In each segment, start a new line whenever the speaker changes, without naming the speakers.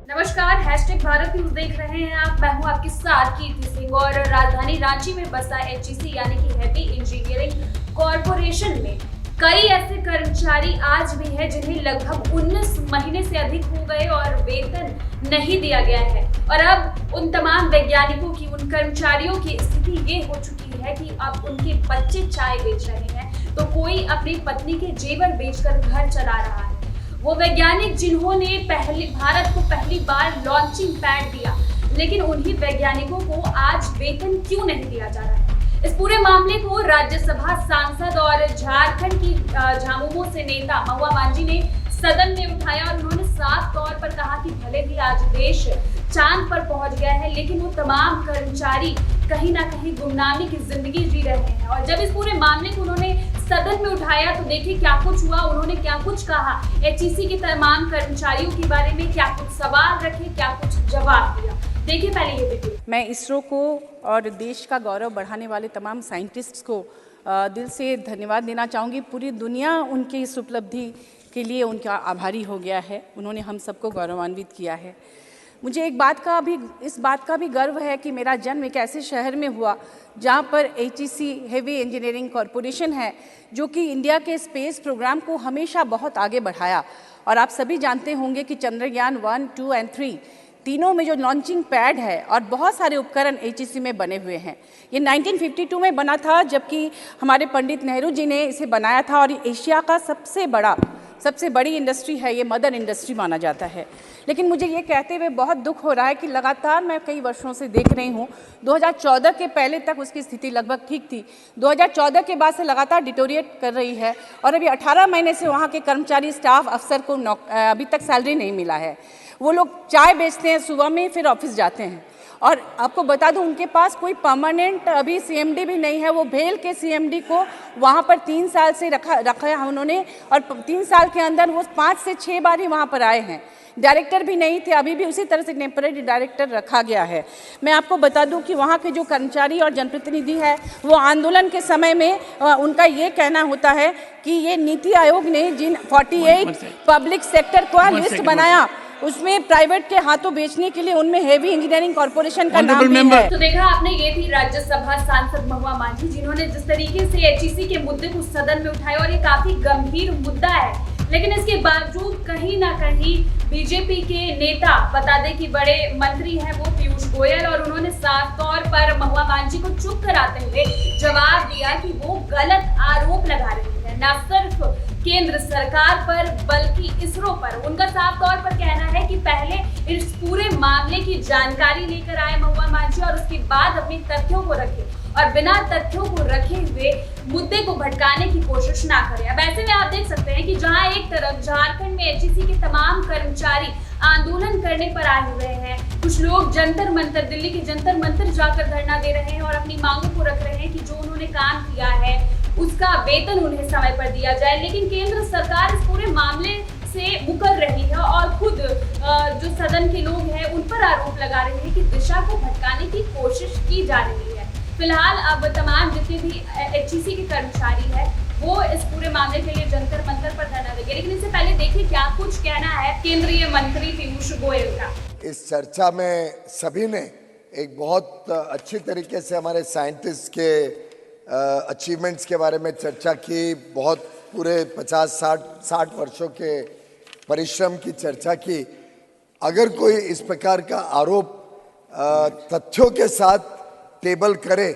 नमस्कार, #भारत न्यूज देख रहे हैं आप। मैं हूं आपके साथ कीर्ति सिंह और राजधानी रांची में बसा HEC यानी कि हैवी इंजीनियरिंग कॉरपोरेशन में कई ऐसे कर्मचारी आज भी हैं जिन्हें लगभग 19 महीने से अधिक हो गए और वेतन नहीं दिया गया है। और अब उन तमाम वैज्ञानिकों की, उन कर्मचारियों की स्थिति ये हो चुकी है कि अब उनके बच्चे चाय बेच रहे हैं तो कोई अपनी पत्नी के जेवर बेचकर घर चला रहा है। वो वैज्ञानिक जिन्होंने भारत को पहली बार लॉन्चिंग पैड दिया, लेकिन उन्हीं वैज्ञानिकों को आज वेतन क्यों नहीं दिया जा रहा है? इस पूरे मामले को राज्यसभा सांसद और झारखंड की झामुमो से नेता महुआ मांझी ने सदन में उठाया और उन्होंने साफ तौर पर कहा कि भले ही आज देश चांद पर पहुंच गया है, लेकिन वो तमाम कर्मचारी कहीं ना कहीं गुमनामी की जिंदगी जी रहे हैं। और जब इस पूरे मामले को उन्होंने सदन में उठाया तो देखिए क्या कुछ हुआ, उन्होंने क्या कुछ कहा। HEC के तमाम कर्मचारियों के बारे में क्या कुछ सवाल रखे, क्या कुछ जवाब दिया। देखिए पहले ये वीडियो।
मैं इसरो को और देश का गौरव बढ़ाने वाले तमाम साइंटिस्ट्स को दिल से धन्यवाद देना चाहूँगी। पूरी दुनिया उनकी इस उपलब्धि के लिए उनका आभारी हो गया है। उन्होंने हम सबको गौरवान्वित किया है। मुझे इस बात का भी गर्व है कि मेरा जन्म एक ऐसे शहर में हुआ जहाँ पर HEC हैवी इंजीनियरिंग कॉरपोरेशन है, जो कि इंडिया के स्पेस प्रोग्राम को हमेशा बहुत आगे बढ़ाया। और आप सभी जानते होंगे कि चंद्रयान 1, 2 और 3 तीनों में जो लॉन्चिंग पैड है और बहुत सारे उपकरण HEC में बने हुए हैं। ये 1952 में बना था, जबकि हमारे पंडित नेहरू जी ने इसे बनाया था। और एशिया का सबसे बड़ी इंडस्ट्री है, ये मदर इंडस्ट्री माना जाता है। लेकिन मुझे ये कहते हुए बहुत दुख हो रहा है कि लगातार मैं कई वर्षों से देख रही हूँ, 2014 के पहले तक उसकी स्थिति लगभग ठीक थी, 2014 के बाद से लगातार डिटोरिएट कर रही है। और अभी 18 महीने से वहाँ के कर्मचारी, स्टाफ, अफसर को अभी तक सैलरी नहीं मिला है। वो लोग चाय बेचते हैं सुबह में, फिर ऑफिस जाते हैं। और आपको बता दूं, उनके पास कोई परमानेंट अभी CMD भी नहीं है। वो भेल के CMD को वहाँ पर 3 साल से रखा है उन्होंने, और 3 साल के अंदर वो 5 से 6 बार ही वहाँ पर आए हैं। डायरेक्टर भी नहीं थे, अभी भी उसी तरह से टेम्पररी डायरेक्टर रखा गया है। मैं आपको बता दूं कि वहाँ के जो कर्मचारी और जनप्रतिनिधि है, वो आंदोलन के समय में उनका ये कहना होता है कि ये नीति आयोग ने जिन 48 पब्लिक सेक्टर का लिस्ट बनाया, उसमें प्राइवेट के हाथों बेचने के लिए उनमें हैवी इंजीनियरिंग कॉरपोरेशन का नाम भी है।
तो देखा आपने, ये थी राज्यसभा सांसद महुआ मांझी, जिन्होंने जिस तरीके से HEC के मुद्दे को सदन में उठाया। और ये काफी गंभीर मुद्दा है, लेकिन इसके बावजूद कहीं ना कहीं बीजेपी के नेता, बता दें कि बड़े मंत्री हैं वो पीयूष गोयल, और उन्होंने साफ तौर पर महुआ मांझी को चुप कराते हुए जवाब दिया कि वो गलत आरोप लगा रही है, न सिर्फ केंद्र सरकार पर बल्कि इसरो पर। उनका साफ तौर पर कहना है कि पहले इस पूरे मामले की जानकारी लेकर आए महुआ मांझी और उसके बाद अपने तथ्यों को रखे, और बिना तथ्यों को रखे हुए मुद्दे को भटकाने की कोशिश ना करें। अब ऐसे में आप देख सकते हैं कि जहां एक तरफ झारखंड में HEC के तमाम कर्मचारी आंदोलन करने पर आए हुए हैं, कुछ लोग जंतर मंतर, दिल्ली के जंतर मंतर जाकर धरना दे रहे हैं और अपनी मांगों को रख रहे हैं कि जो उन्होंने काम किया है उसका वेतन उन्हें समय पर दिया जाए। लेकिन केंद्र सरकार इस पूरे मामले से मुकर रही है और खुद जो सदन के लोग हैं उन पर आरोप लगा रहे हैं कि दिशा को भटकाने की कोशिश की जा रही है। फिलहाल अब तमाम जितने भी HEC के कर्मचारी हैं वो इस पूरे मामले के लिए जंतर मंतर पर धरना देंगे। लेकिन इससे पहले देखिए क्या कुछ कहना है केंद्रीय मंत्री पीयूष गोयल का।
इस चर्चा में सभी ने एक बहुत अच्छी तरीके से हमारे साइंटिस्ट के अचीवमेंट्स के बारे में चर्चा की। बहुत पूरे 50-60 वर्षों के परिश्रम की चर्चा की। अगर कोई इस प्रकार का आरोप तथ्यों के साथ टेबल करे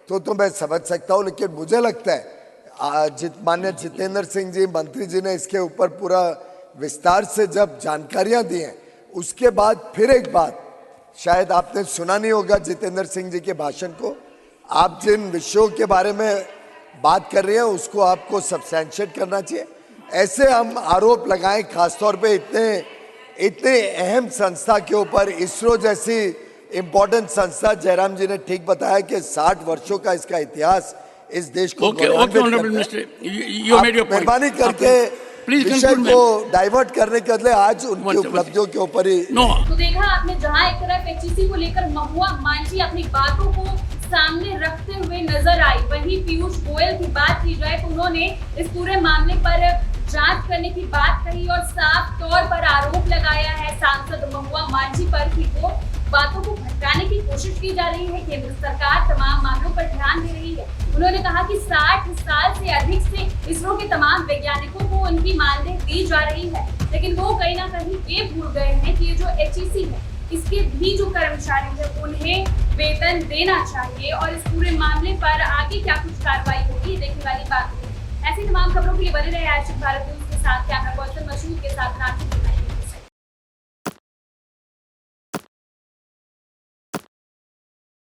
तो मैं समझ सकता हूँ, लेकिन मुझे लगता है माननीय जितेंद्र सिंह जी, मंत्री जी ने इसके ऊपर पूरा विस्तार से जब जानकारियां दी हैं, उसके बाद फिर एक बात, शायद आपने सुना नहीं होगा जितेंद्र सिंह जी के भाषण को। आप जिन विषयों के बारे में बात कर रहे हैं उसको आपको सब्सटेंशिएट करना चाहिए। ऐसे हम आरोप लगाएं, खासतौर पे इतने अहम संस्था के ऊपर, इसरो जैसी इम्पोर्टेंट संस्था। जयराम जी ने ठीक बताया कि 60 वर्षों का इसका इतिहास इस देश को मेहरबानी करके विषय को डाइवर्ट करने के बदले आज उनकी उपलब्धियों के ऊपर ही।
तो देखा आपने, जहां एक तरफ HEC को लेकर महुआ मांझी अपनी बातों को सामने रखते हुए नजर आई, वहीं पीयूष गोयल की बात की जाए तो उन्होंने इस पूरे मामले पर जांच करने की बात कही और साफ तौर पर आरोप लगाया है सांसद महुआ मांझी पर कि वो बातों को भटकाने की कोशिश की जा रही है। केंद्र सरकार तमाम मामलों पर ध्यान दे रही है। उन्होंने कहा कि 60 साल से अधिक से इसरो के तमाम वैज्ञानिकों को उनकी मानदेय दी जा रही है, लेकिन वो कहीं ना कहीं ये भूल गए हैं कि ये जो HEC है इसके भी जो कर्मचारी है उन्हें वेतन देना चाहिए और इस पूरे मामले पर आगे क्या कुछ कार्रवाई होगी देखने वाली बात होगी। ऐसी तमाम खबरों के लिए बने रहे आज भारत न्यूज के साथ। कैमरा पर्सन मशहूर के साथ रांची।